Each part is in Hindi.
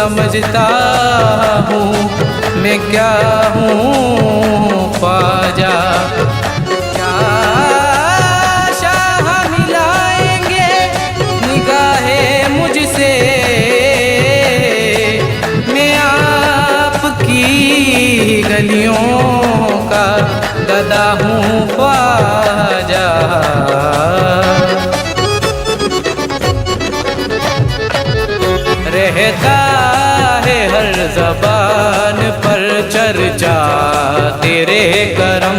समझता हूँ मैं क्या हूँ ख्वाजा। क्या शाह मिलाएंगे निगाहें मुझसे, मैं आपकी गलियों का गदा हूँ ख्वाजा। रहता है हर ज़बान पर चर्चा तेरे करम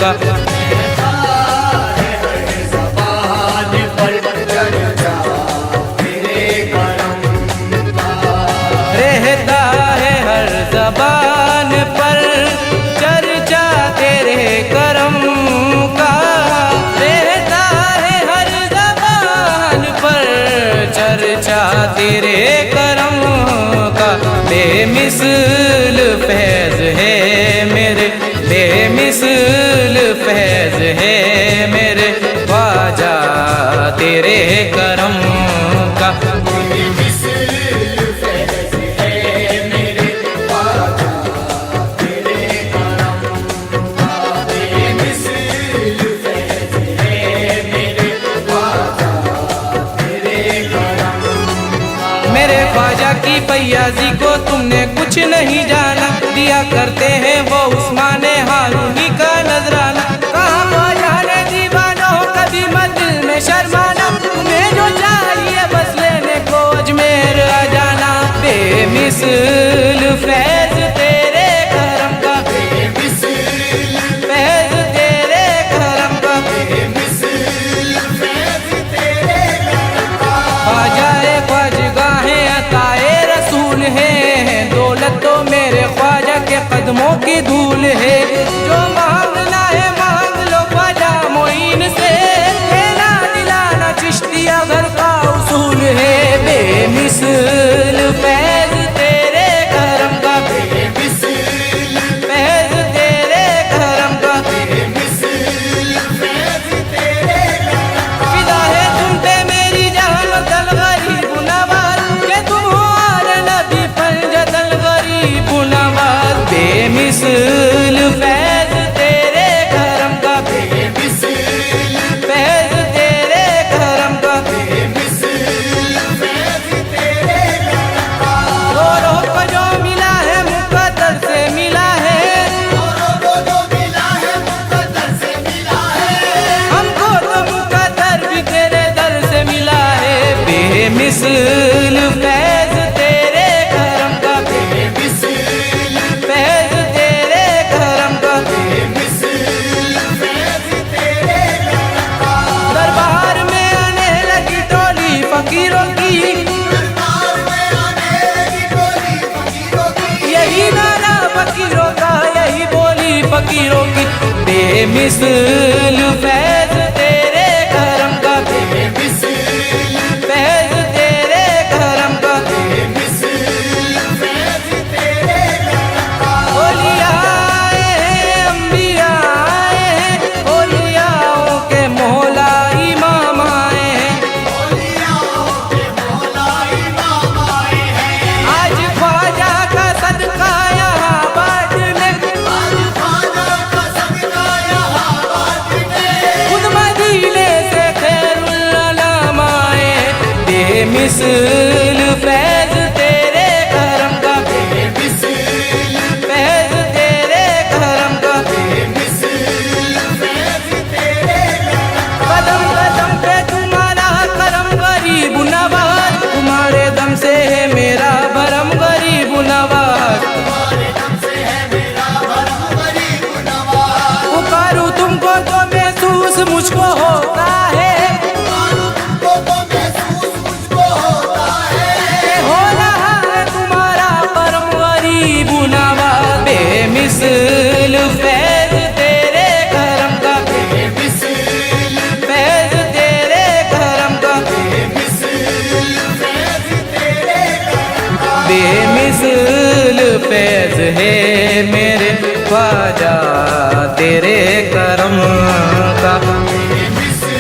का, रहता है हर ज़बान पर चर्चा तेरे करम का। रहता है हर ज़बान पर चर्चा तेरे करम का, रहता है हर ज़बान पर चर्चा तेरे करम का। बेमिसल फैज़ है मेरे, बेमिसल फैज़ है मेरे ख्वाजा तेरे करम का। बेमिसल फैज़ है मेरे ख्वाजा तेरे करम का। बेमिसल फैज़ है मेरे ख्वाजा तेरे करम का। मेरे ख्वाजा की फैयाजी को तुमने कुछ नहीं जाना, दिया करते हैं वो उस्मान हारूनी का नजराना। कहाँ ख्वाजा ने दीवानों कभी मत दिल में शर्माना, तुम्हें जो चाहिए बस लेने को अजमेर आ जाना। बेमिसल फैज़ तेरे करम का, बेमिसल फैज़ तेरे करम का। बेमिसल फैज़ तेरे करम का। ख्वाजाए ख्वाजगाहें अताए रसूल है, दौलत तो मेरे ख्वाजा के कदमों की धूल है। जो मांगना है मांग लो ख्वाजा मोइन से, देना दिलाना चिश्तिया घर का उसूल है। बेमिसल फैज़ तेरे करम का, बेमिसल फैज़ तेरे करम का। बेमिसल फैज़ तेरे करम का। फिदा है तुम पे मेरी जान दल गरीब नवाज, के तुम हो आले नबी पंजतल गरीब नवाज। बेमिसल फैज़ तेरे करम का, बेमिसल फैज़ तेरे करम का। बेमिसल फैज़ तेरे करम का। औरों को जो मिला है मुक़द्दर से मिला है, औरों को जो मिला है मुक़द्दर से मिला है। हमको तो मुक़द्दर भी तेरे दर से मिला है। बेमिसल फैज़ तेरे करम का, बेमिसल फैज़ तेरे करम का। बेमिसल फैज़ तेरे करम का। दरबार में आने लगी टोली फकीरों की, दरबार में आने लगी टोली फकीरों की। यही नारा फकीरों का, यही बोली फकीरों की। बेमिसल फैज़ तेरे करम का, बेमिसल फैज़ तेरे करम का। बेमिसल फैज़ तेरे करम का। औलिया आए हैं, अंबिया आए हैं, औलियाओं के मौला इमाम आए हैं। औलियाओं के मौला इमाम आए हैं। आज ख्वाजा का सदका यहाँ बांटने, आज ख्वाजा का सदका यहाँ बांटने। खुद मदीने से खैरुल अनाम आए। बेमिसल फैज़ तेरे करम का, बेमिसल फैज़ तेरे करम का। बेमिसल फैज़ तेरे करम का। कदम कदम पे तुम्हारा करम गरीब नवाज, तुम्हारे दम से है मेरा भरम गरीब नवाज। तुम्हारे दम से है मेरा भरम गरीब नवाज। पुकारूं तुमको तो महसूस मुझको होता है, पुकारूं तुमको तो महसूस मुझको होता है। ये हो रहा है तुम्हारा परम गरीब नवाज। बेमिसल फैज़ तेरे करम का, बेमिसल फैज़ तेरे करम का। बेमिसल फैज़ तेरे करम का। बेमिसल फैज़ है मेरे ख्वाजा तेरे करम का। बेमिसल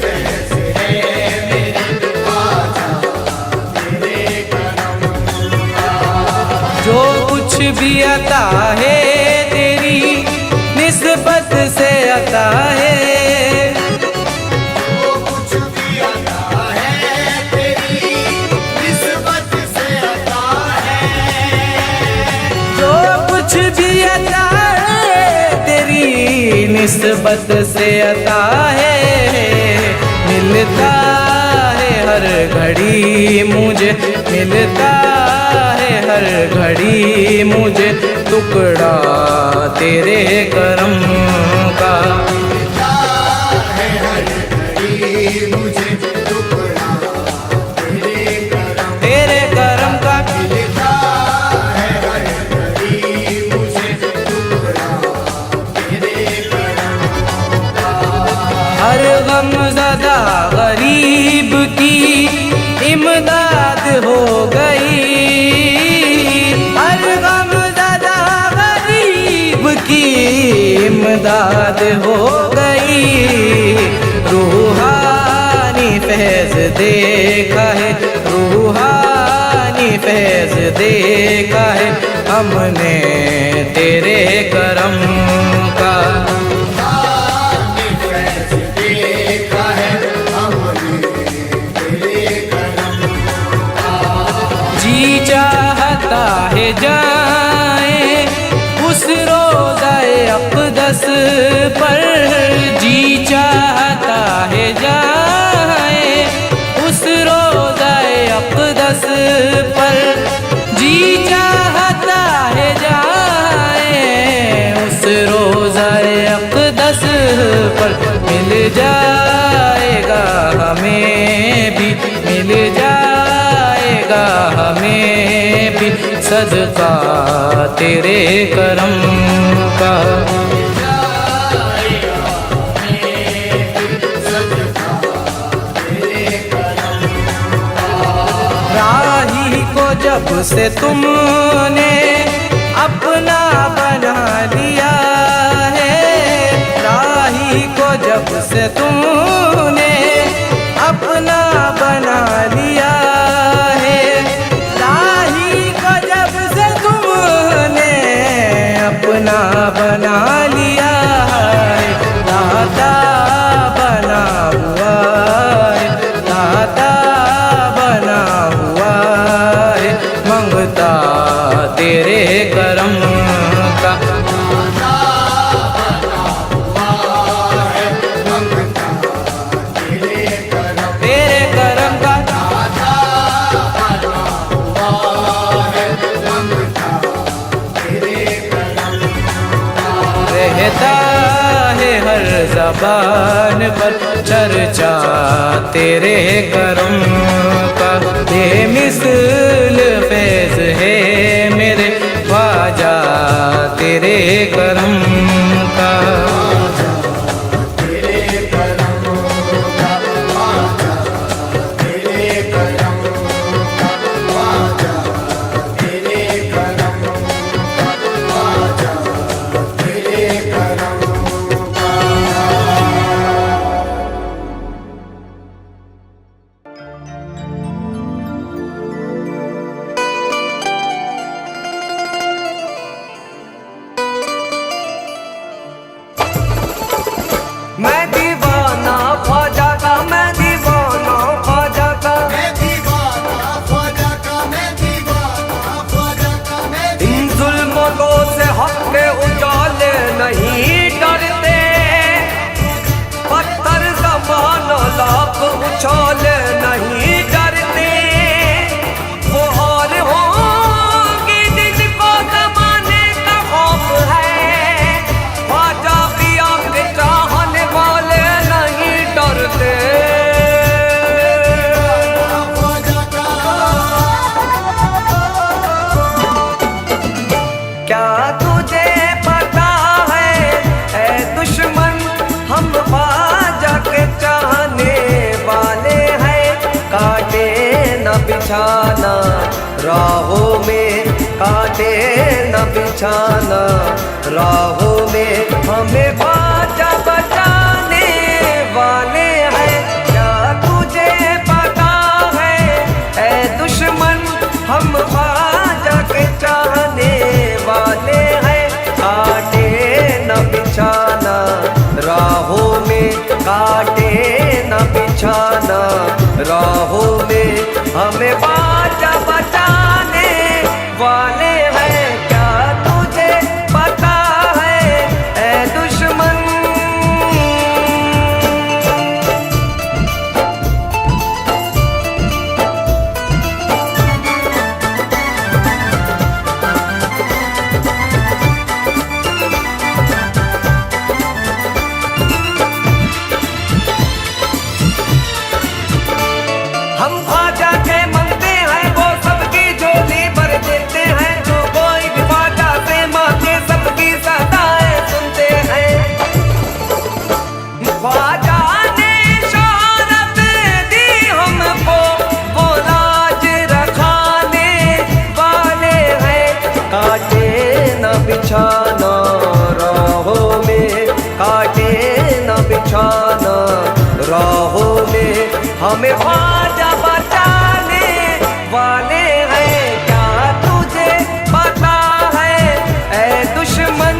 फैज़ है मेरे ख्वाजा तेरे करम भी अता है तेरी निस्बत से अता है, जो कुछ भी अता है तेरी निस्बत से अता है, जो कुछ भी अता है तेरी निस्बत से अता है। मिलता है हर घड़ी मुझे, मिलता है हर घड़ी मुझे टुकड़ा तेरे करम का, मिलता है हर घड़ी मुझे टुकड़ा तेरे करम का। मिलता है हर घड़ी मुझे टुकड़ा तेरे करम का। हर गमज़दा गरीब की इमदाद हो गई, हर गमज़दा गरीब की इमदाद हो गई। रूहानी फैज़ देखा है, रूहानी फैज़ देखा है हमने तेरे करम का। फैज़ देखा है हमने तेरे करम का। जी चाहता है जाए उस रोज़ाए अक़दस पर, जी चाहता है जाए उस रोज़ाए अक़दस पर, जी चाहता है जाए उस रोज़ाए अक़दस पर। मिल जाएगा हमें भी, मिल जाएगा हमें भी सदका तेरे करम का। राही को जब से तुमने अपना बना लिया है, राही को जब से तुमने अपना बना लिया है, राही को जब से तुमने अपना बना लिया है। दाता बना हुआ है, दाता बना हुआ है मंगता तेरे करम का। तेरे करम का रहता है हर ज़बान पर चर्चा तेरे करम का। बेमिसल फैज़ है मेरे ख्वाजा तेरे करम का। मैं दीवाना ख्वाजा का, मैं दीवाना ख्वाजा का, मैं दीवाना ख्वाजा का, मैं दीवाना ख्वाजा का, मैं इन जुल्मों से हक के उजाले नहीं डरते, पत्थर ज़माना लाख उछाले नहीं डरते। वो और होंगे जिनको ज़माने का खौफ है, ख्वाजा पिया के चाहने वाले नहीं डरते। ख्वाजा का। क्या तुझे पता है ऐ दुश्मन, हम ख्वाजा के चाहने वाले हैं। काटे न बिछाना राहों में, काटे न बिछाना राहों में, हमें ख्वाजा बचाने वाले हैं। क्या तुझे पता है ऐ दुश्मन, हम ख्वाजा के चाहने बिछाना राहों में हमें बाजा बचाने वाले हैं क्या तुझे पता है ऐ दुश्मन। हम ख्वाजा के मंगते हैं वो सबकी झोली भर देते हैं, जो कोई भी ख्वाजा से मांगे सबकी सदाएं सुनते हैं। ख्वाजा ने शोहरत दी हमको वो लाज रखाने वाले हैं, काटे न बिछाना राहों में, काटे न बिछाना राहों में हमें ख्वाजा बचाने वाले हैं क्या तुझे पता है ऐ दुश्मन।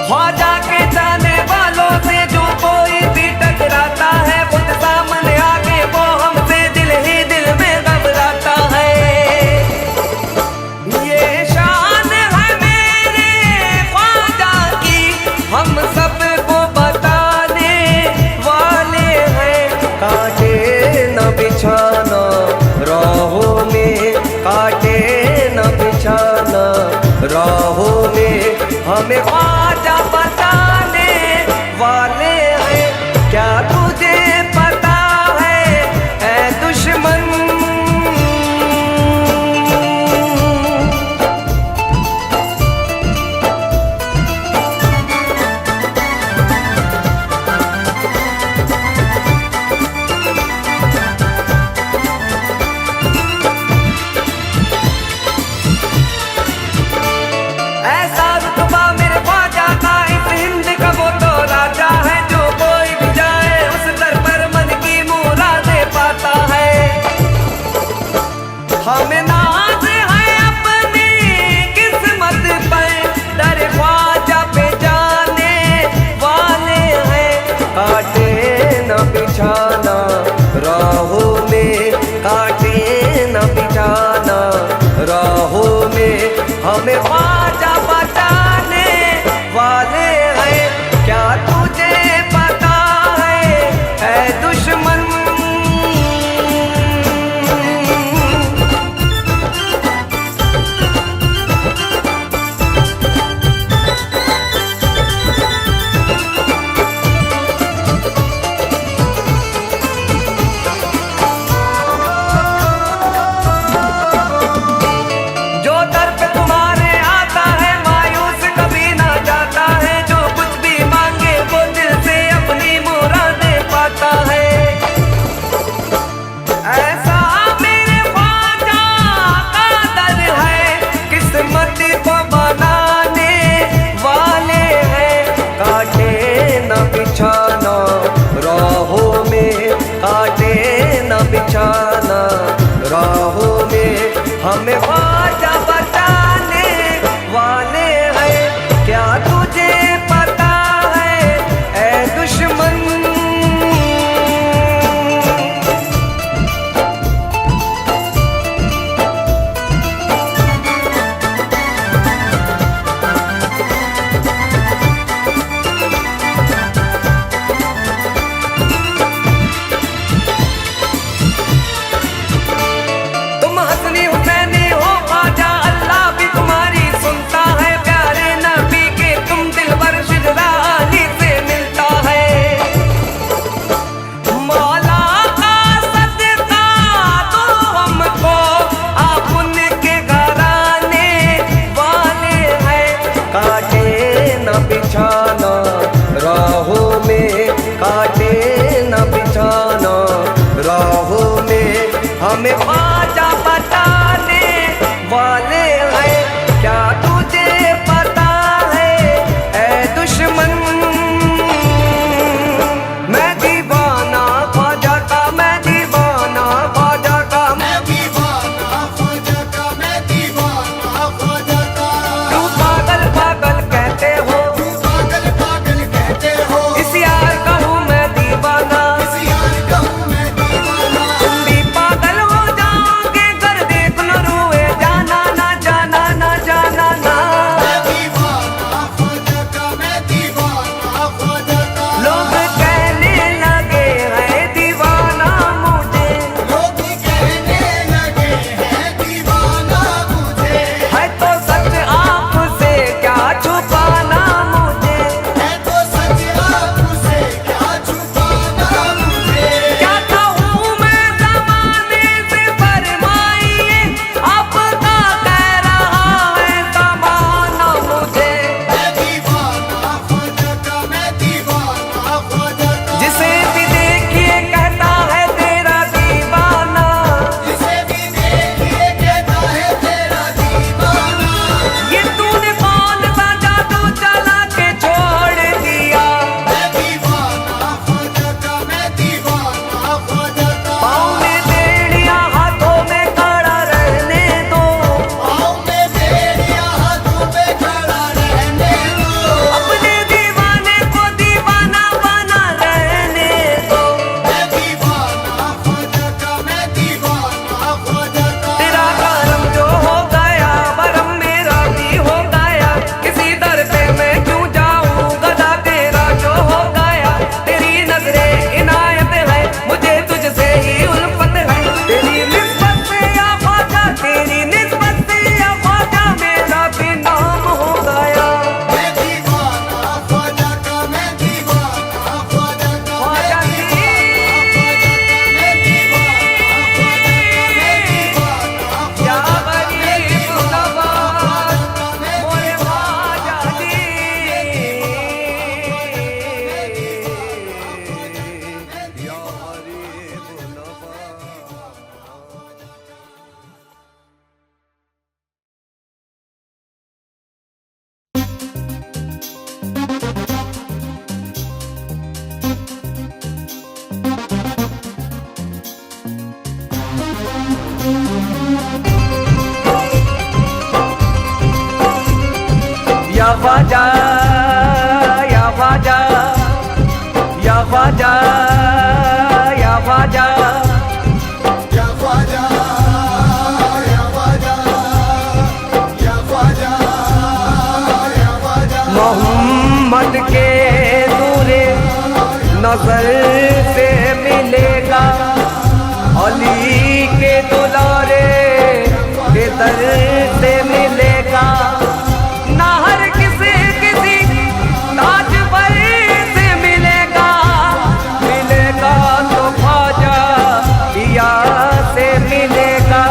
ख्वाजा के जाने वालों से जो कोई भी टकराता है, खुद सामने आके वो हमसे दिल ही दिल में घबराता है। ये शान है मेरे ख्वाजा की हम सबको बताने वाले हैं, काटे न बिछाना राहों में, काटे न बिछाना राहों में हमें ख्वाजा बताने वाले हैं क्या तुझे पता है ऐ दुश्मन। ऐसा रुतबा मेरे ख्वाजा का इस हिंद का वो तो राजा है, जो कोई भी जाए उस दर पर मन की मुरादें पाता है। हमें नाज है अपनी किस्मत पर, दर ख्वाजा पे जाने वाले हैं, काटे न बिछाना राहों में, काटे न बिछाना राहों में हमें ख्वाजा बचाने वाले हैं क्या तुझे पता है ऐ दुश्मन। जो दर पे तुम्हारे आता है मायूस कभी ना जाता है, जो कुछ भी मांगे वो दिल से अपनी मुरादें पाता है। ऐसा मेरे ख्वाजा का दर है किस्मत को बनाने वाले हैं, काटे न बिछाना राहों में, काटे न बिछाना राहों में हमें ख्वाजा बचाने वाले हैं क्या तुझे पता है ऐ दुश्मन। तुम हसनी हुसैनी हो ख्वाजा अल्लाह भी तुम्हारी सुनता है, प्यारे नबी के तुम दिलबर शिजरा अली से मिलता है। मौला का सदका दो हमको आप उनके घराने वाले हैं, काटे न बिछाना राहों में, काटे न बिछाना राहों में हमें ख्वाजा बताने वाले हैं क्या तुझे पता है ऐ दुश्मन। ख्वाजा या ख्वाजा या ख्वाजा या ख्वाजा या ख्वाजा या ख्वाजा या ख्वाजा या ख्वाजा मोहम्मद के नूरे नजर से मिलेगा, अली के दुलारे के दर से मिलेगा, ना हर किसी ताज पर से मिलेगा, मिलेगा तो ख्वाजा पिया से मिलेगा।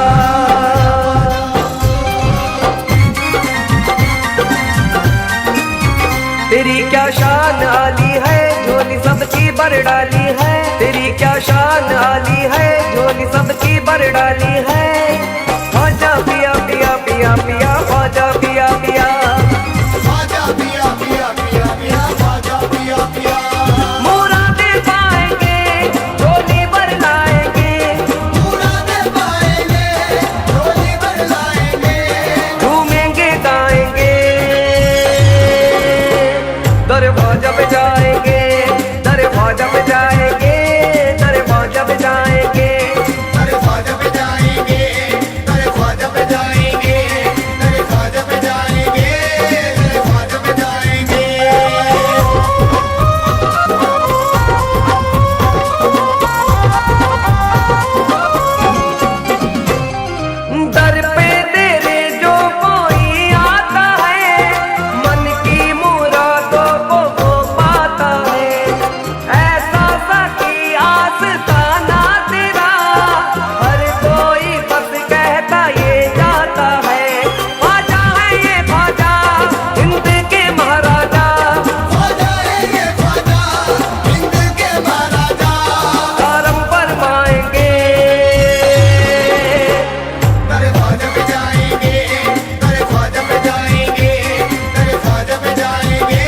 तेरी क्या शान आली है, झोली सबकी भर डाली है, तेरी क्या शान आली है, झोली सबकी भर डाली है। ख्वाजा पिया पिया पिया पिया ख्वाजा पिया पिया, ख्वाजा पिया पिया पिया पिया ख्वाजा पिया पिया। मुरादें पाएंगे झोली भर लाएंगे, मुरादें पाएंगे झोली भर लाएंगे, घूमेंगे गाएंगे, दर ख्वाजा पे जाएंगे, दर ख्वाजा पे जाएंगे, दर ख्वाजा पे जाएंगे। अरे ख्वाजा पे जाएंगे, अरे ख्वाजा पे जाएंगे, अरे ख्वाजा पे जाएंगे, अरे ख्वाजा पे जाएंगे। दर पे तेरे जो कोई आता है, मन की मुरादों को वो पाता है, ऐसा सखी आस्ताना तेरा, हर कोई बस कहता ये जाता है। ख्वाजा है ये ख्वाजा हिंद के महाराजा, ख्वाजा है ये ख्वाजा हिंद के महाराजा, करम फरमाएंगे। अरे ख्वाजा पे जाएंगे, अरे ख्वाजा पे जाएंगे, अरे ख्वाजा पे जाएंगे,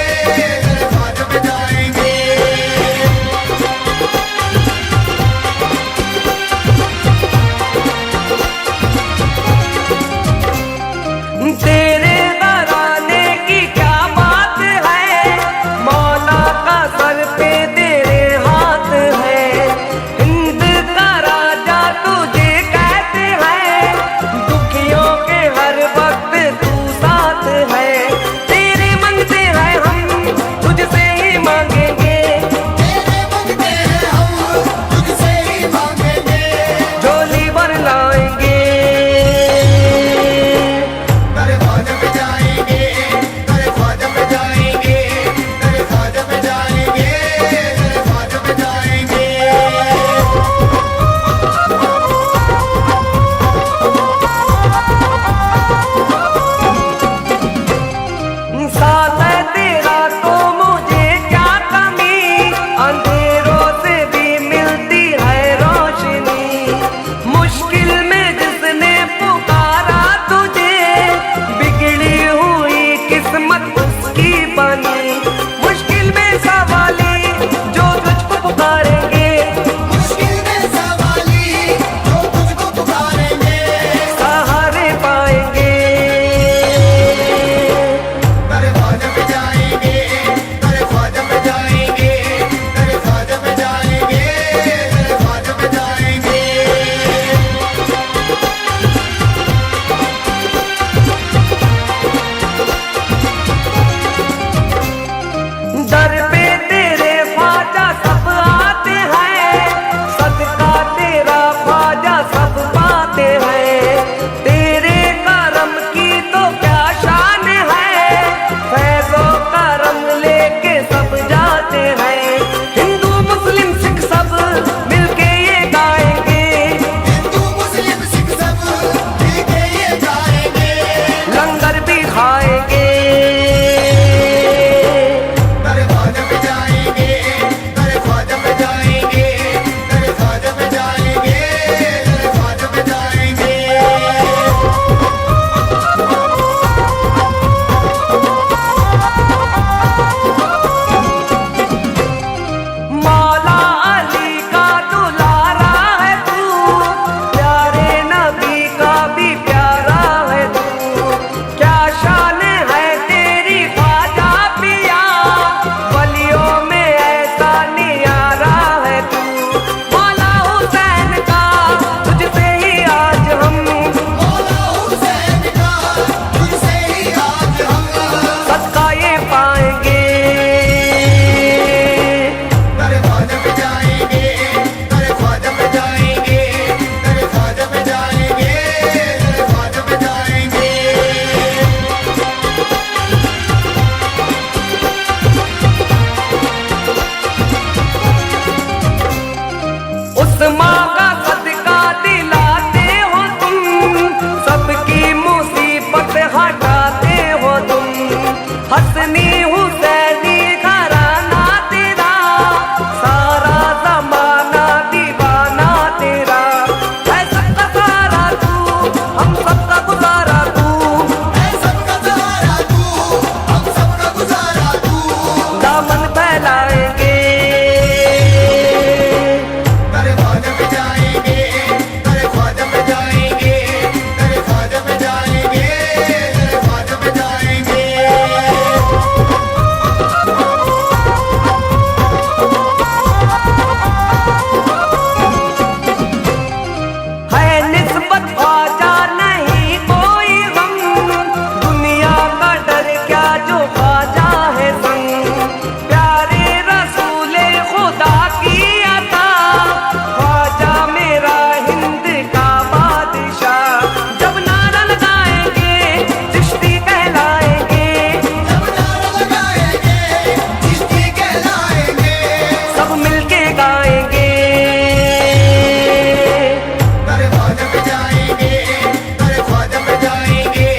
अरे ख्वाजा पे जाएंगे। माँ का सदका दिलाते हो तुम, सबकी मुसीबत हटाते हो तुम। हसनी हुसैनी घराना तेरा, सारा जमाना दीवाना तेरा। है सबका सारा तू, हम सबका गुजारा तू, है सबका सहारा तू, हम सबका गुजारा तू। दामन फैलाएंगे तेरे ख्वाजा पे जाएंगे, तेरे ख्वाजा पे जाएंगे, तेरे ख्वाजा पे जाएंगे, तेरे ख्वाजा पे जाएंगे। है निस्बत ख्वाजा नहीं कोई गम, दुनिया का डर क्या जो ख्वाजा है संग। प्यारे रसूले खुदा की अता, ख्वाजा मेरा हिंद का बादशाह। जब नारा लगाएंगे चिश्ती कहलाएंगे, जब नारा लगाएंगे चिश्ती कहलाएंगे। सब मिलके गाएंगे तेरे ख्वाजा पे जाएंगे, तेरे ख्वाजा पे जाएंगे,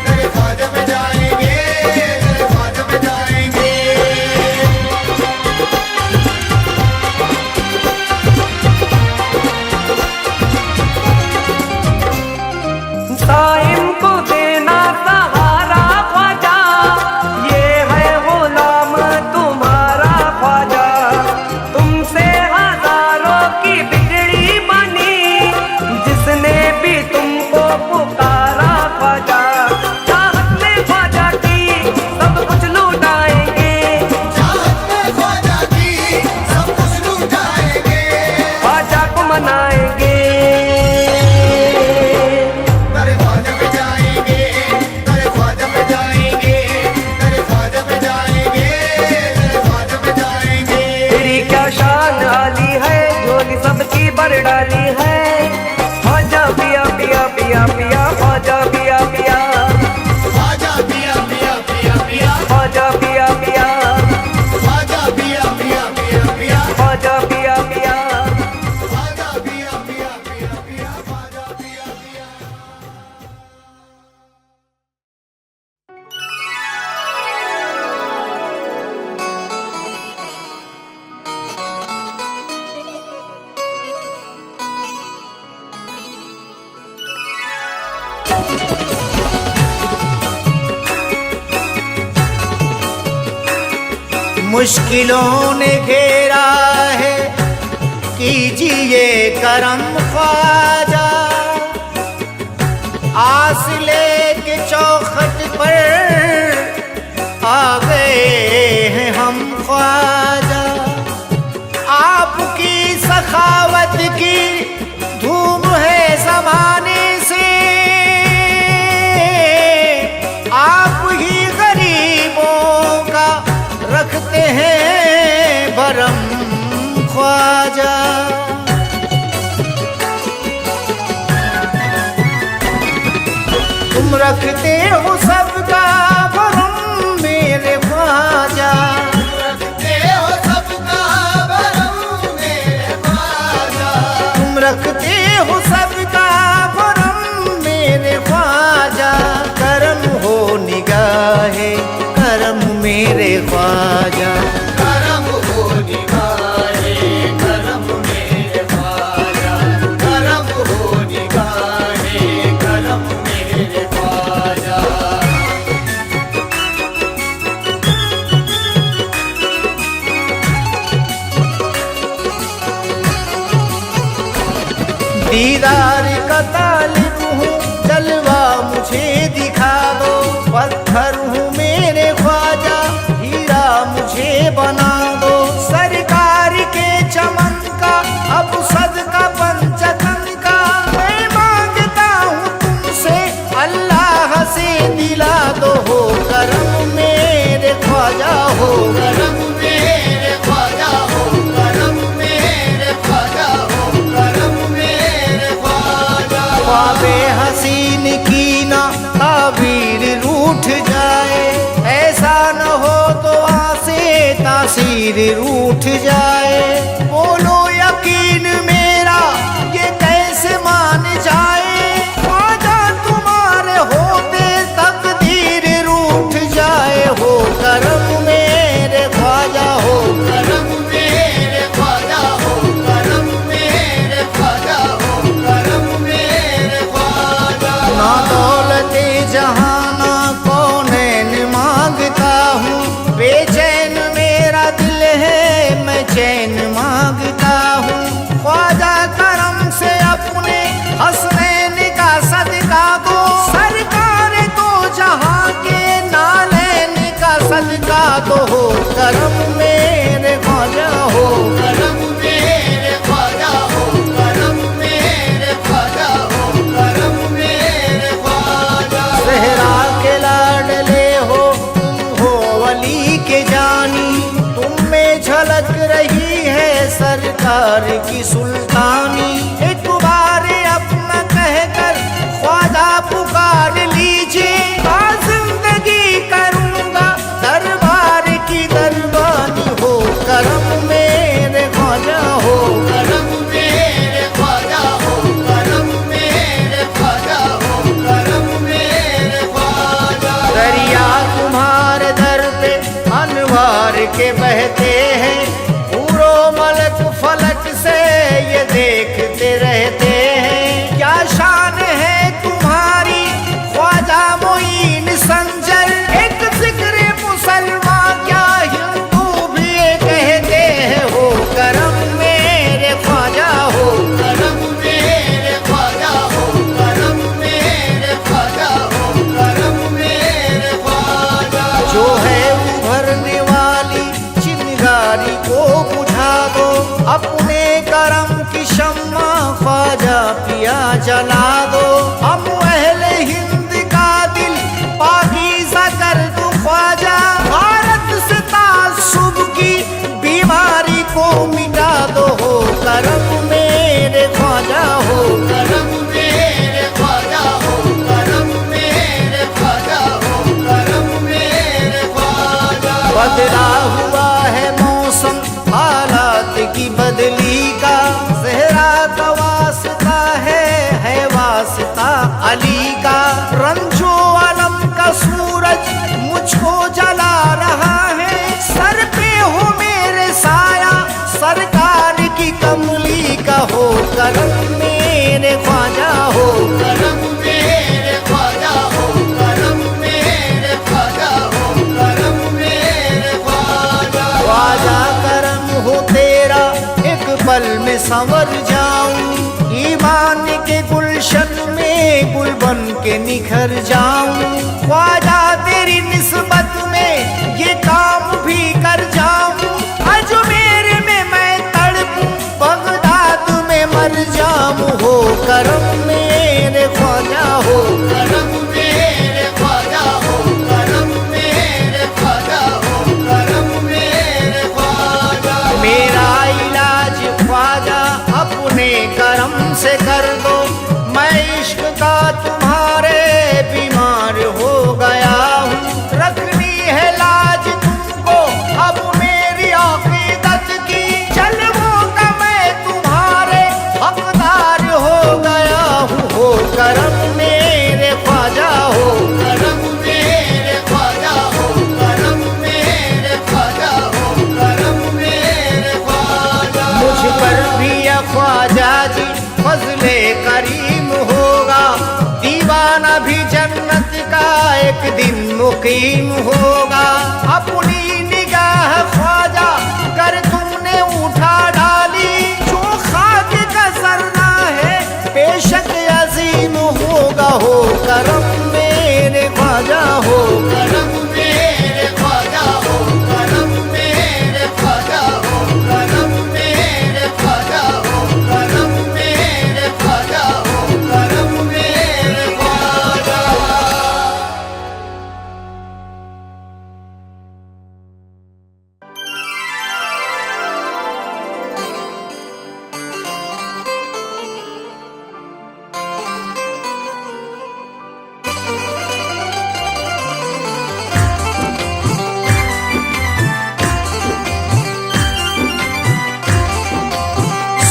तेरे ख्वाजा पे जाएंगे, तेरे ख्वाजा पे जाएंगे। साइम को देना सहारा ख्वाजा, ये है गुलाम तुम्हारा ख्वाजा। तुमसे हजारों की बिगड़ी बनी, जिसने भी तुमको पुकारा ख्वाजा। चाहत में ख्वाजा की सब कुछ लुटाएंगे, चाहत में ख्वाजा की सब कुछ लुटाएंगे। ख्वाजा को मनाएंगे तेरे ख्वाजा पे जाएंगे, तेरे ख्वाजा पे जाएंगे, तेरे ख्वाजा पे जाएंगे, तेरे ख्वाजा पे जाएंगे। तेरी क्या शान आली है, झोली सबकी भर डाली है। ख्वाजा पिया पिया पिया पिया, ख्वाजा पिया पिया, ख्वाजा पिया पिया पिया पिया, ख्वाजा पिया पिया, ख्वाजा पिया पिया पिया पिया, ख्वाजा पिया पिया। ख्वाजा पिया पिया पिया पिया, ख्वाजा पिया पिया। मुश्किलों ने घेरा है, कीजिए करम ख्वाजा। आस लेके चौखट पर आ गए हैं हम ख्वाजा। आपकी सखावत की धूम है जमाने से, आप ही गरीबों का रखते हैं भरम ख्वाजा। तुम रखते हो सबका भरम मेरे ख्वाजा। रखते हो सबका भरम मेरे ख्वाजा। तुम रखते हो सबका भरम मेरे ख्वाजा। करम हो निगाहे करम मेरे ख्वाजा। करम हो निगाहे करम मेरे ख्वाजा। करम हो निगाहे करम मेरे ख्वाजा। दीदार का तालिब हूँ, जलवा मुझे दिखा दो। पत्थर हूँ मेरे ख्वाजा, हीरा मुझे बना दो। सरकार के चमन का अब सदका पंचतन का, मैं मांगता हूँ तुमसे अल्लाह से दिला दो। हो करम मेरे ख्वाजा, हो करम मेरे ख्वाजा हो, करम मेरे ख्वाजा हो, करम मेरे ख्वाजा। ख्वाबे हसीन की ना ताबीर रूठ जाए, ऐसा न हो तो आसे तासीर रूठ जाए। बोलो यकीन मेरा जला दो। हम अहले हिंद का दिल पाकीज़ा कर दो ख्वाजा, भारत से तासुब की बीमारी को मिटा दो। हो करम मेरे ख्वाजा, हो करम मेरे ख्वाजा हो, करम मेरे ख्वाजा हो, करम मेरे ख्वाजा। बदला हुआ है मौसम हालात की बदली का, सहरा का वास्ता है वास्ता अली का। रंजो अलम का सूरज मुझको जला रहा है, सर पे हो मेरे साया सरकार की कमली का। हो करम मेरे ख्वाजा, हो करम मेरे ख्वाजा हो, करम मेरे ख्वाजा हो, करम मेरे ख्वाजा। ख्वाजा करम हो तेरा एक पल में संवर जाऊं, ईमान के गुलशन में गुल बन के निखर जाऊं। ख्वाजा तेरी निस्बत में ये काम भी कर जाऊं, अजमेर में मैं तड़पूं, बगदाद में मर जाऊं। हो करम मेरे ख्वाजा, हो करम मेरे ख्वाजा हो, करम मेरे ख्वाजा हो, करम मेरे ख्वाजा। मेरा इलाज ख्वाजा अपने करम से कर दो, मैं इश्क का तुम्हारे बीमार हो गया हूँ। रखनी है लाज तुमको अब मेरी अकीदत की, जल्वों का मैं तुम्हारे हकदार हो गया हूँ। हो करम मेरे ख्वाजा, हो करम मेरे ख्वाजा हो, करम मेरे ख्वाजा हो, करम मेरे ख्वाजा। मुझ पर भी या ख्वाजा जी फजले करीम होगा, दीवाना भी जन्नत का एक दिन मुकीम होगा। अपनी निगाह ख्वाजा कर तुमने उठा डाली, जो खाक का जर्रा है बेशक अजीम होगा। हो करम मेरे ख्वाजा, हो करम मेरे ख्वाजा हो, करम मेरे ख्वाजा हो, करम मेरे ख्वाजा हो, करम मेरे ख्वाजा हो, करम मेरे ख्वाजा।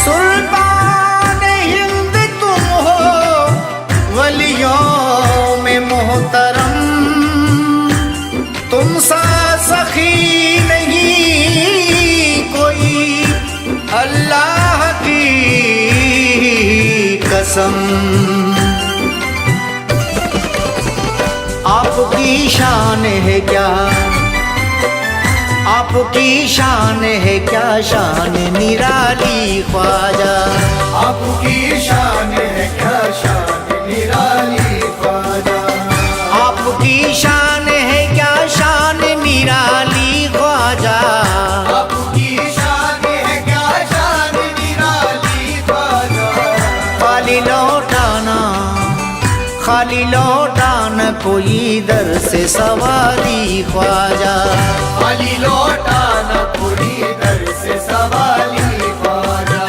सुल्तान हिंद तुम हो वलियों में मोहतरम, तुम सा सखी नहीं कोई अल्लाह की कसम। आपकी शान है क्या, आपकी शान है क्या, शान निराली ख्वाजा। आपकी शान है क्या, शान निराली ख्वाजा। आपकी शान है क्या, शान निराली ख्वाजा। आपकी शान है क्या, शान निराली ख्वाजा। खाली लौटाना, खाली लौटाना कोई दर से सवाली ख्वाजा। खाली लौटाना पूरी दर से सवाली ख्वाजा,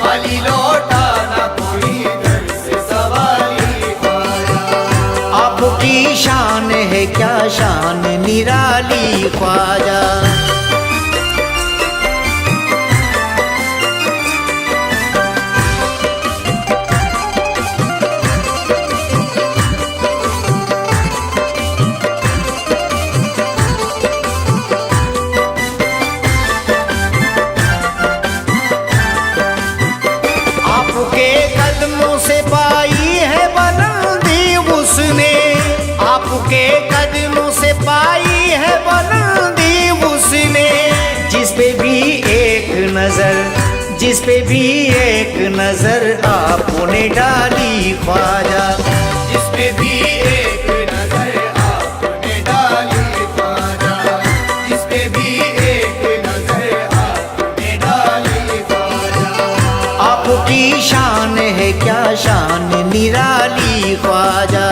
खाली लौटाना पूरी दर से सवाली ख्वाजा। आपकी शान है क्या, शान निराली ख्वाजा। आपके कदमों से पाई है बुलंदी उसने, आपके कदमों से पाई है बुलंदी उसने। जिस पे भी एक नजर, जिस पे भी एक नजर आपने डाली ख्वाजा। जिस पे भी एक नजर आपने डाली ख्वाजा, जिस पे भी एक नजर आपने डाली ख्वाजा। आपकी शान है क्या शान निराली ख्वाजा।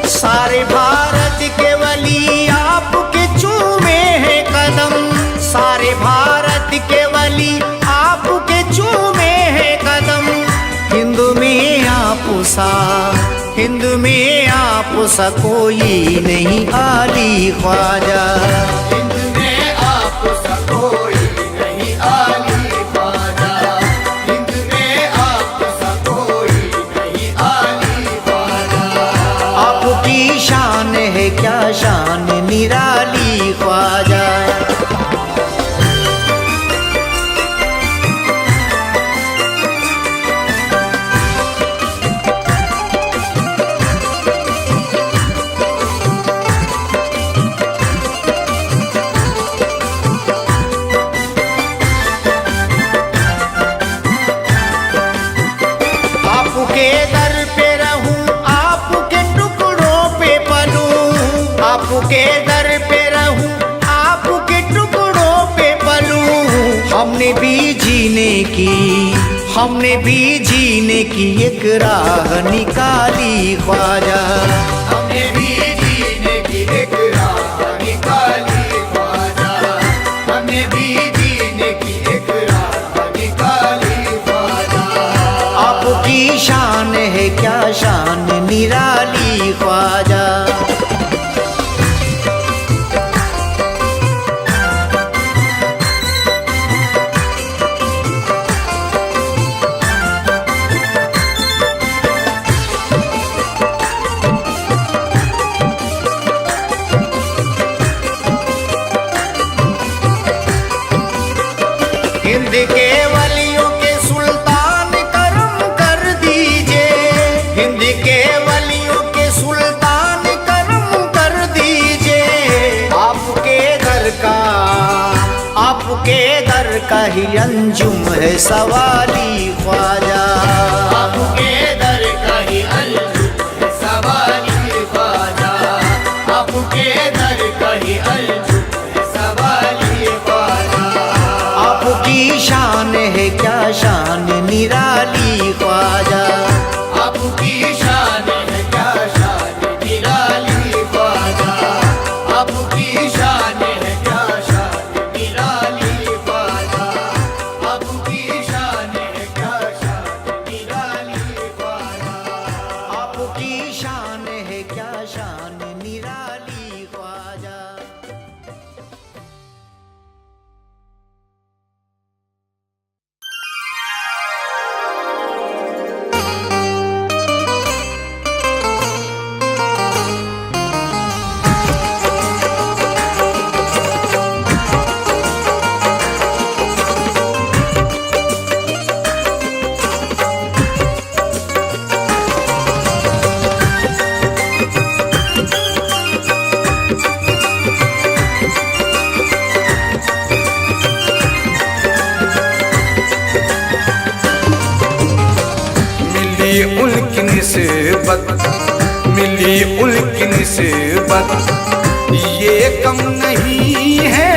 सारे भारत के वली आपके चूमे हैं कदम, सारे भारत के वली आपके चूमे हैं कदम। हिंद में आप सा, हिंद में आप सा कोई नहीं आली ख्वाजा। हिंद में आप सा कोई नहीं आली ख्वाजा। हिंद में आप सा कोई नहीं आली ख्वाजा। आपकी शान है क्या शान निराली ख्वाजा। आपके दर पे रहूं आपके टुकड़ों पे पलूं, आपके दर पे रहूं आपके टुकड़ों पे पलूं। हमने भी जीने की, हमने भी जीने की एक राह निकाली ख्वाजा। हमने भी जीने की एक राह निकाली ख्वाजा। हमने भी जीने की एक राह निकाली ख्वाजा। आपकी शान है क्या शान निराली ख्वाजा। हिंद के वलियों के सुल्तान करम कर दीजिए, हिंद के वलियों के सुल्तान करम कर दीजिए। आपके दर का, आपके दर का ही अंजुम है सवाली ख्वाजा। आपके दर का ही अंजुम है सवाली ख्वाजा। आपके दर का ही अंजुम है सवाली ख्वाजा। आपकी शान है क्या शान निराली ख्वाजा। आपकी शान है क्या शान निराली ख्वाजा। आपकी शान है क्या शान निराली ख्वाजा। आपकी शान है क्या शान निराली ख्वाजा। आपकी शान है क्या शान निराली ख्वाजा। मिली उनकी निस्बत, मिली उनकी निस्बत, ये कम नहीं है।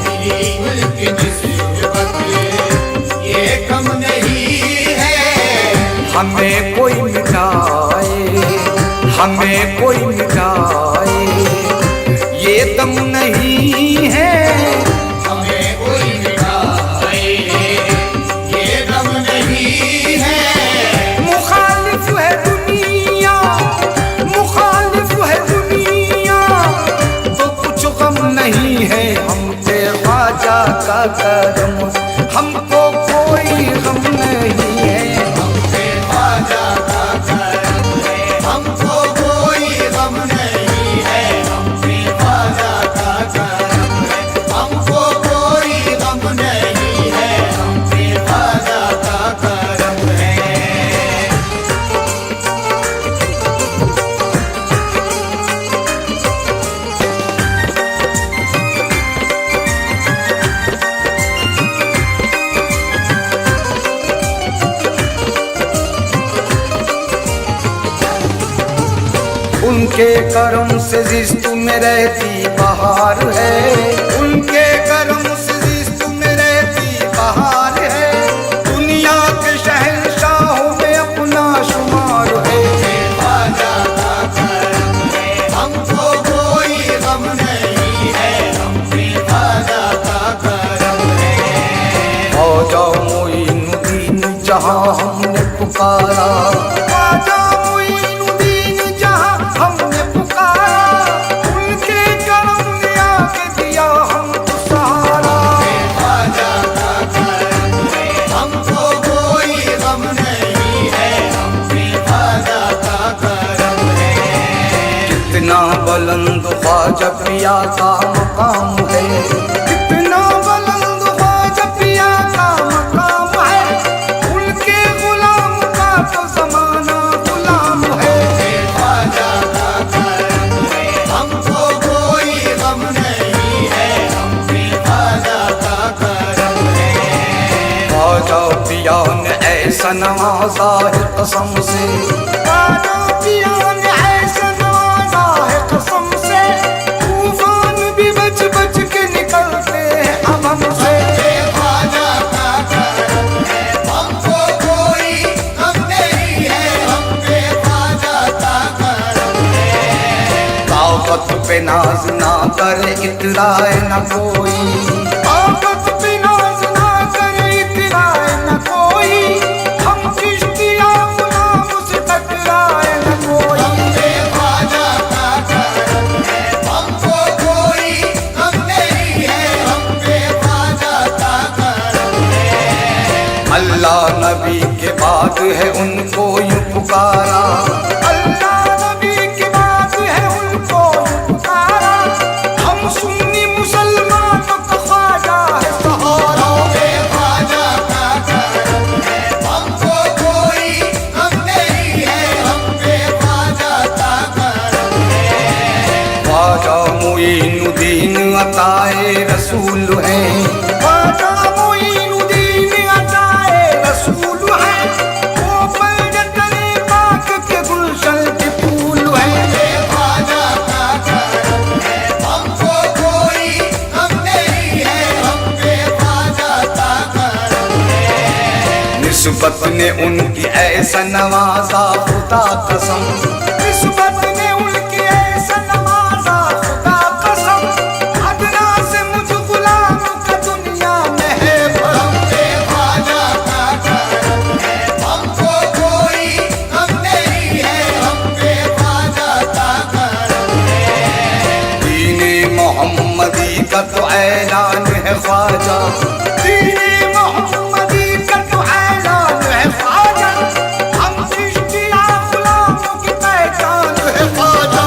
मिली उनकी निस्बत, ये कम नहीं है। हमें कोई मिटाए, हमें कोई मिटाए, ये दम नहीं है। हमें कोई मिटाए, ये दम नहीं है। मुखालिफ है दुनिया, मुखालिफ है दुनिया, तो कुछ गम नहीं है। हम पे ख्वाजा का करम, हमको कोई गम नहीं है। हम पे ख्वाजा का करम है, हमको कोई गम नहीं है। हम पे ख्वाजा का करम है, हमको कोई गम नहीं है। हम पे ख्वाजा का करम है। उनके करम से जिस्त में रहती बहार है, उनके करम से जिस्त में रहती बहार है। दुनिया के शहंशाहों में अपना शुमार है। ख्वाजा का करम है, हमको कोई गम नहीं है, हम पे ख्वाजा का करम है। ख्वाजा मोइनुद्दीन जहां हमने पुकारा, ख्वाजा मोइनुद्दीन जहां हमने पुकारा, उनके करम ने आके दिया हमको सहारा। ख्वाजा का करम है, हमको कोई गम नहीं है, हम पे ख्वाजा का करम है। कितना बुलंद ख्वाजा पिया का मकाम है, कितना बुलंद ख्वाजा पिया का मकाम है। उनके गुलाम का तो जमाना गुलाम है। ख्वाजा का करम है, हमको कोई गम नहीं है, हम पे ख्वाजा का करम है। ख्वाजा पिया ने ऐसा नवाजा है कसम से, ख्वाजा पिया ने ऐसा नवाजा है कसम से, तूफान भी बच बच के निकलते हैं अब हमसे। ख्वाजा का करम है, हमको कोई गम नहीं है, हम पे ख्वाजा का करम है। ताकत पे नाज ना करे इतराए न कोई, ताकत पे नाज ना करे इतराए न कोई, हम चिश्तिया गुलाम से टकराए न कोई। ख्वाजा का करम है, हमको कोई गम नहीं है, हम पे ख्वाजा का करम है। अल्लाह नबी के बाद है उनको यूं पुकारा, अल्लाह नबी के बाद है उनको यूं पुकारा। हम सुन्नी मुसलमानों का ख्वाजा है सहारा। ख्वाजा का करम है, हमको कोई गम नहीं है, हम पे ख्वाजा का करम है। ख्वाजा मोइनुद्दीन अताए रसूल है, ख्वाजा मोइनुद्दीन अताए रसूल है। वो पैगंबरे पाक के गुलशन के फूल है। ख्वाजा का करम है, हमको कोई गम नहीं है, हम पे ख्वाजा का करम है। निस्बत ने उनकी ऐसा नवाजा खुदा कसम, निस्बत ने उनकी ऐसा नवाजा खुदा कसम। अदना से मुझ गुलाम का दुनिया में है भरम। ख्वाजा का करम है, हमको कोई गम नहीं है, हम पे ख्वाजा का करम है। दीने मोहम्मदी का तो ऐलान है ख्वाजा, दीने मोहम्मदी का तो ऐलान है ख्वाजा। हम चिश्तिया गुलामों की पहचान है ख्वाजा।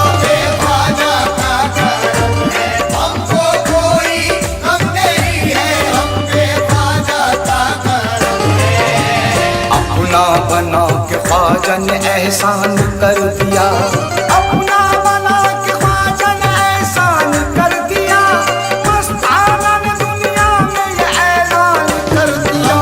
ख्वाजा का करम है, हमको कोई गम नहीं है, हम पे ख्वाजा का करम है। अपना बना के ख्वाजा ने एहसान कर दिया, अपना बना के ख्वाजा ने एहसान कर दिया। मस्ताना ने दुनिया में ये ऐलान कर दिया।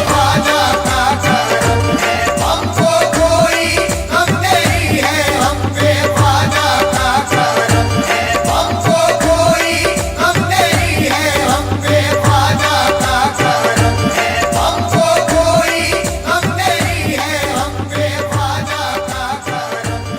ख्वाजा का करम है, हमको कोई गम नहीं है, हम पे ख्वाजा का करम है। हमको कोई गम नहीं है, हम पे ख्वाजा का करम है। हमको कोई गम नहीं है, हम पे ख्वाजा का करम है।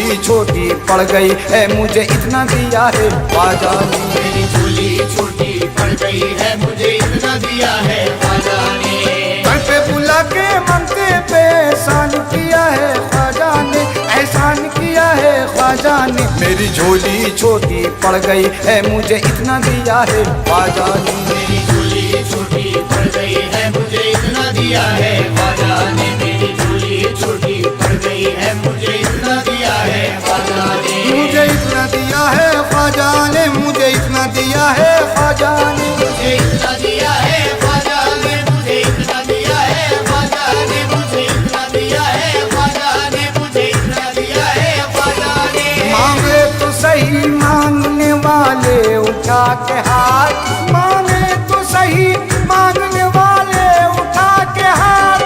झोली छोटी पड़ गई है, मुझे इतना दिया है ख्वाजा ने। मेरी झोली छोटी पड़ गई है, मुझे इतना दिया है ख्वाजा ने। घर पे बुला के मंगते पे एहसान किया है ख्वाजा ने, एहसान किया है ख्वाजा ने। मेरी झोली छोटी पड़ गई है, मुझे इतना दिया है ख्वाजा ने। मेरी झोली छोटी पड़ गई है, मुझे इतना दिया है ख्वाजा ने। मेरी झोली छोटी पड़ गई है, मुझे इतना दिया है ख्वाजा ने। मुझे इतना दिया है ख्वाजा ने, मुझे इतना दिया है ख्वाजा ने। मुझे इतना दिया है ख्वाजा ने, मुझे इतना दिया है ख्वाजा ने। मुझे इतना दिया है ख्वाजा ने, मुझे इतना दिया है ख्वाजा ने। मांगे तो सही मांगने वाले उठा के हाथ, मांगे तो सही मांगने वाले उठा के हाथ।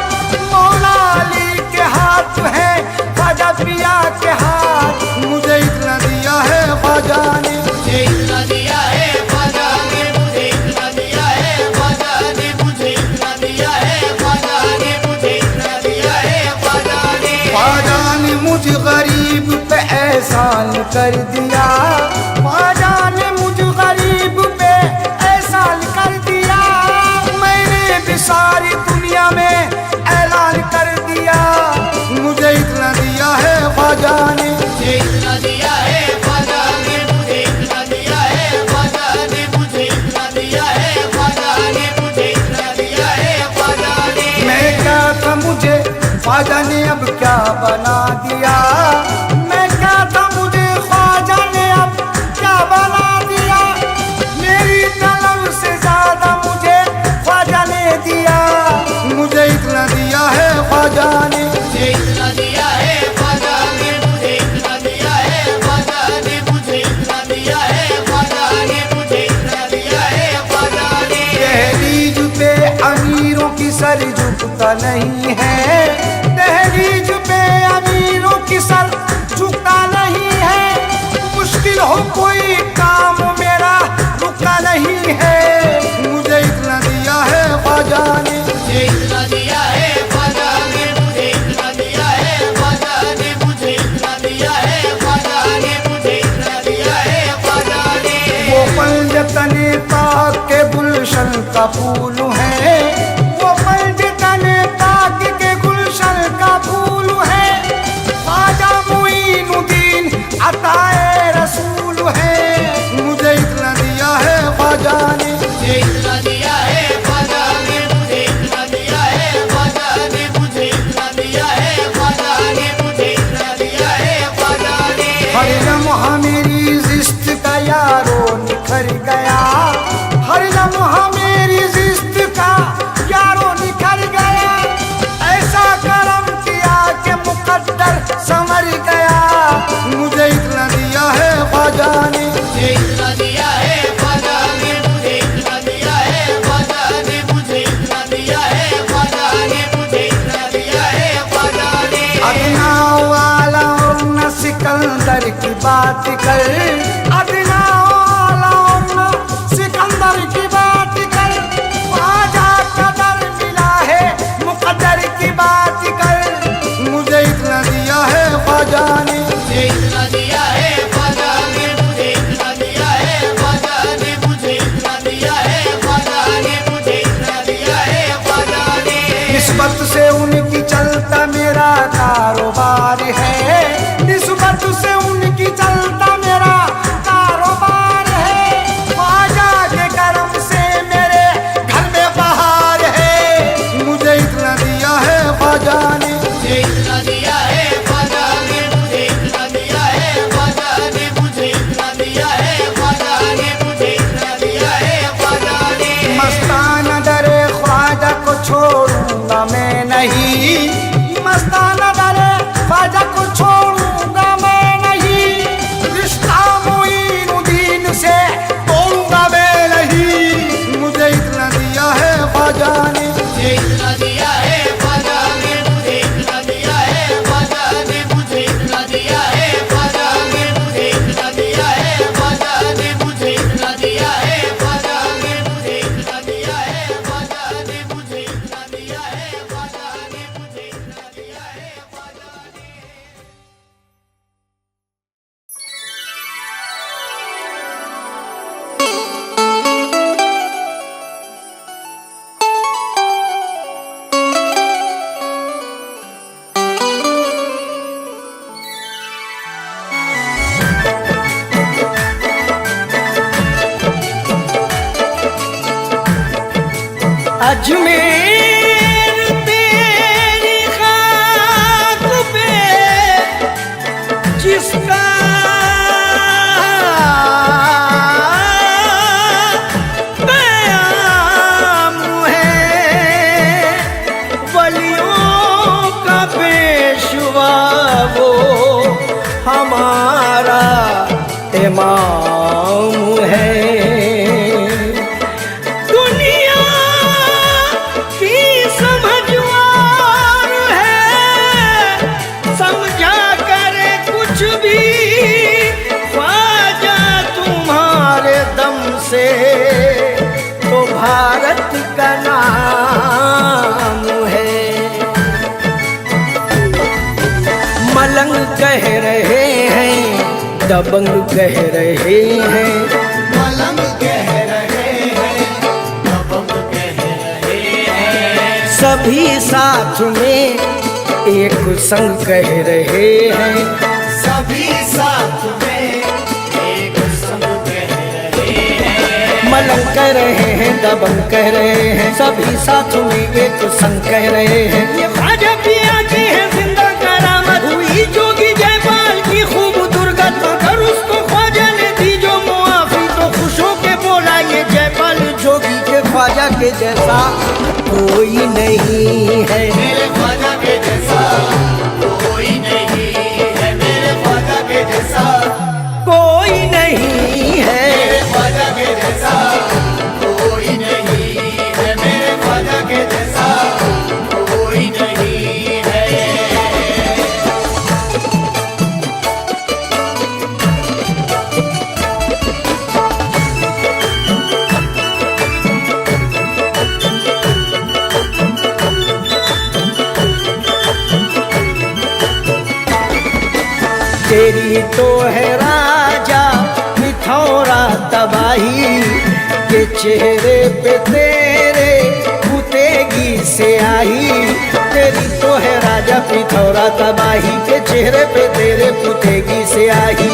मौला अली के हाथ है, ख्वाजा पिया के हाथ। मुझे इतना दिया है ख्वाजा ने, मुझे इतना दिया है ख्वाजा ने। मुझे इतना दिया है ख्वाजा ने। मुझे इतना दिया है ख्वाजा ने। मुझे इतना दिया है ख्वाजा ने। ख्वाजा ने मुझ गरीब पे एहसान कर दिया, ख्वाजा ने मुझ गरीब पे एहसान कर दिया। मैंने भी सारी दुनिया में ऐलान कर दिया। मुझे इतना दिया है ख्वाजा ने, मुझे इतना दिया है ख्वाजा ने। मुझे इतना दिया है ख्वाजा ने। मुझे इतना दिया है ख्वाजा ने। मुझे इतना दिया है ख्वाजा ने। मैं क्या था मुझे ख्वाजा ने अब क्या बना दिया। मैं क्या था मुझे ख्वाजा ने अब क्या बना दिया। मेरी तलब से ज्यादा मुझे ख्वाजा ने दिया। मुझे इतना दिया है ख्वाजा ने, मुझे इतना दिया है ख्वाजा ने। मुझे इतना दिया है ख्वाजा ने। मुझे इतना दिया है ख्वाजा ने। मुझे इतना दिया है ख्वाजा ने। दहलीज पे अमीरों की सर झुकता नहीं है, दहलीज पे अमीरों की सर झुकता नहीं है। मुश्किल हो कोई काम मेरा रुकता नहीं है। मुझे इतना दिया है ख्वाजा ने, मुझे इतना दिया है ख्वाजा ने। मुझे इतना दिया है ख्वाजा ने। मुझे इतना दिया है ख्वाजा ने। मुझे इतना दिया है ख्वाजा ने। वो पंजतने पाक के गुलशन का फूल है, वो पंजतने पाक के गुलशन का फूल है। ख्वाजा मुईनुद्दीन अताए रसूल है। मुझे इतना दिया है ख्वाजा ने, मुझे इतना दिया है ख्वाजा ने। मुझे इतना दिया है ख्वाजा ने। मुझे इतना दिया है ख्वाजा ने। मुझे इतना दिया है ख्वाजा ने। हर लम्हा मेरी जिस्त का यारो निखर गया, हर लम्हा मेरी जिस्त का यारो निखर गया। ऐसा करम किया कि मुकद्दर संवर गया। मुझे इतना दिया है ख्वाजा ने, मुझे इतना दिया है ख्वाजा ने। मुझे इतना दिया है ख्वाजा ने। मुझे इतना दिया है ख्वाजा ने। मुझे इतना दिया है ख्वाजा ने। अदना वाला और न सिकंदर की बात कर, अदना वाला और न सिकंदर की बात कर। ख्वाजा कदर मिला है मुकद्दर की बात कर। मुझे इतना दिया है ख्वाजा ने, मुझे इतना दिया है ख्वाजा ने। मुझे इतना दिया है ख्वाजा ने। मुझे इतना दिया है ख्वाजा ने। मुझे इतना दिया है ख्वाजा ने। निस्बत से उनकी चलता मेरा कारोबार है, निस्बत से उनकी चलता मेरा कारोबार है। ख्वाजा के करम से मेरे घर में बहार है। मुझे इतना दिया है ख्वाजा ने, मुझे इतना दिया है ख्वाजा ने। मुझे इतना दिया है ख्वाजा ने। मुझे इतना दिया है ख्वाजा ने। मुझे इतना दिया है ख्वाजा ने। मस्ताना दरे ख्वाजा को छोड़ूंगा मैं नहीं, मस्ताना दरे ख्वाजा को अजमेर तेरी खाक पे जिसका कयाम है, वलियों का पेशवा वो हमारा इमाम है। दुनिया की समझवार है, समझा करे कुछ भी ख्वाजा तुम्हारे दम से तो भारत का नाम है। मलंग कह रहे हैं, दबंग कह रहे हैं, मलंग कह रहे हैं, दबंग कह रहे हैं, सभी साथ में एक संग कह रहे हैं। सभी साथ में एक संग कह रहे हैं, मलंग कह रहे हैं, दबंग कह रहे हैं, सभी साथ में एक संग कह रहे हैं। ये ख्वाजा पिया की है जिंदा करामत, हुई जोगी जयपाल की खूब दुर्गत, मगर उसको ख्वाजा ने दी जो मुआफी, तो खुश होके बोला ये जयपाल जोगी के ख्वाजा के जैसा कोई नहीं है। मेरे ख्वाजा के जैसा कोई नहीं है, मेरे ख्वाजा के जैसा कोई नहीं है। मेरे ख्वाजा के जैसा कोई नहीं है, मेरे ख्वाजा के जैसा कोई नहीं है। तेरी तो है राजा पिथौरा तबाही, के चेहरे पे तेरे पुतेगी स्याही। तेरी तो है राजा पिथौरा तबाही, के चेहरे पे तेरे पुतेगी स्याही।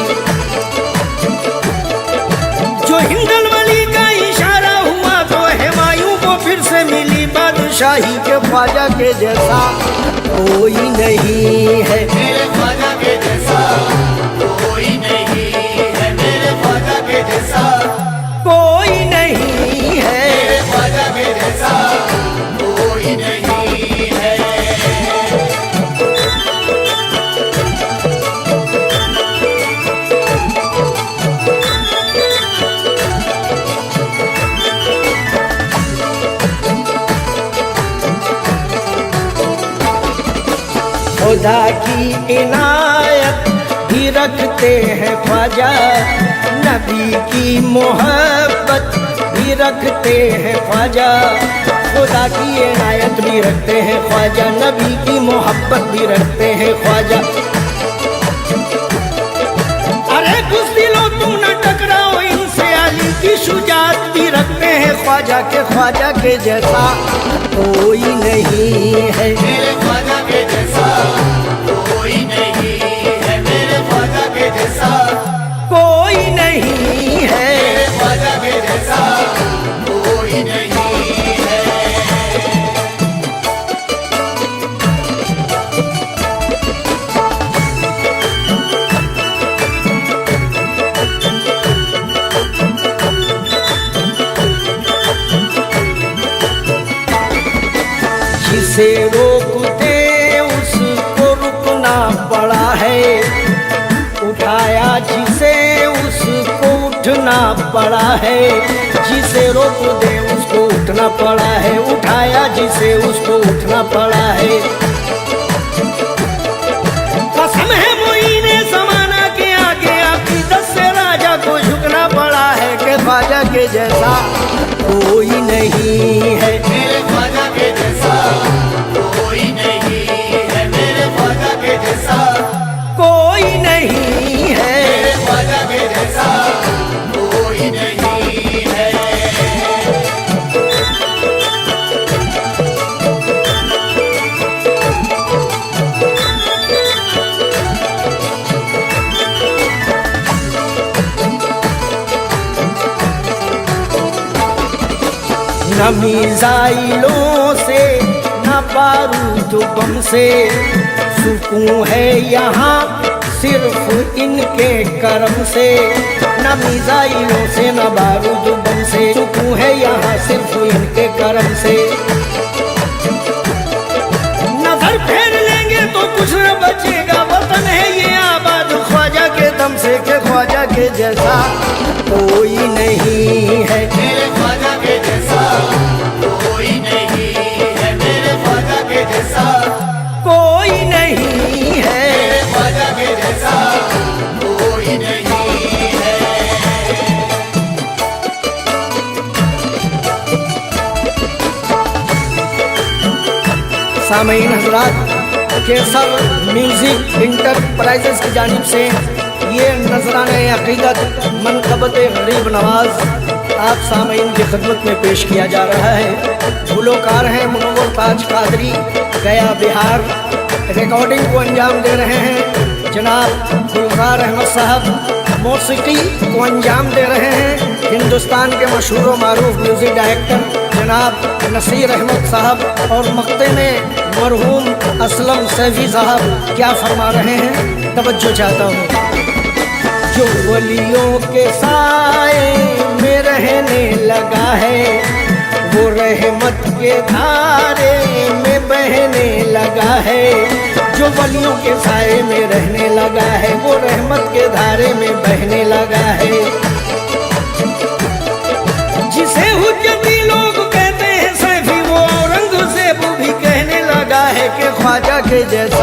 जो हिंदल वली का इशारा हुआ तो हुमायूं को फिर से मिली बादशाही, के ख्वाजा के जैसा कोई नहीं है। मेरे ख्वाजा के जैसा कोई नहीं है, मेरे ख्वाजा के जैसा कोई नहीं है। मेरे ख्वाजा के जैसा कोई नहीं है। खुदा की इनायत भी रखते हैं ख्वाजा, नबी की मोहब्बत भी रखते हैं ख्वाजा। खुदा की इनायत भी रखते हैं ख्वाजा, नबी की मोहब्बत भी रखते हैं ख्वाजा। अरे बुज़दिलो तुम न टकराओ इनसे, अली की शुजात भी रखते हैं ख्वाजा के जैसा कोई नहीं है। मेरे ख्वाजा के जैसा कोई नहीं है, मेरे ख्वाजा के जैसा कोई नहीं है। मेरे ख्वाजा के जैसा कोई नहीं है। जिसे रोकते उसको रुकना पड़ा है, उठाया जिसे उसको उठना पड़ा है। जिसे रोक दे उसको उठना पड़ा है, उठाया जिसे उसको उठना पड़ा है। कसम है मुईने ज़माना के आगे आपकी दस से राजा को झुकना पड़ा है, कि ख्वाजा के जैसा कोई नहीं है। मेरे ख्वाजा के जैसा कोई नहीं है, मेरे ख्वाजा के जैसा कोई नहीं है। मेरे ख्वाजा के जैसा कोई नहीं है। न मिसाइलों से न बारूद बम से, सुकून है यहाँ सिर्फ इनके करम से। न मिसाइलों से न बारूद बम से, सुकून है यहाँ सिर्फ इनके करम से। नजर फेर लेंगे तो कुछ न बचेगा, वतन है ये आबाद ख्वाजा के दम से, के ख्वाजा के जैसा कोई नहीं है। मेरे ख्वाजा के जैसा कोई नहीं है, मेरे ख्वाजा के जैसा कोई नहीं है, मेरे ख्वाजा के जैसा कोई नहीं है। सामईन हजरात, केसर म्यूजिक इंटरप्राइजेस की जानिब से ये नजराने अकीदत मनकबत गरीब नवाज आप सामईन की खिदमत में पेश किया जा रहा है। गुलकार हैं मुनव्वर ताज कादरी, गया बिहार। रिकॉर्डिंग को अंजाम दे रहे हैं जनाब गुलजार अहमद साहब। मौसीकी को अंजाम दे रहे हैं हिंदुस्तान के मशहूर मारूफ म्यूजिक डायरेक्टर जनाब नसीर अहमद साहब। और मक्ते में मरहूम असलम सैफी साहब क्या फरमा रहे हैं, तवज्जो चाहता हूँ। जो वलियों के साए में रहने लगा है, वो रहमत के धारे में बहने लगा है। जो वलियों के साए में रहने लगा है, वो रहमत के धारे में बहने लगा है। जिसे हुज्जती लोग कहते हैं सैफी, वो औरंगजेब भी कहने लगा है कि ख्वाजा के जैसा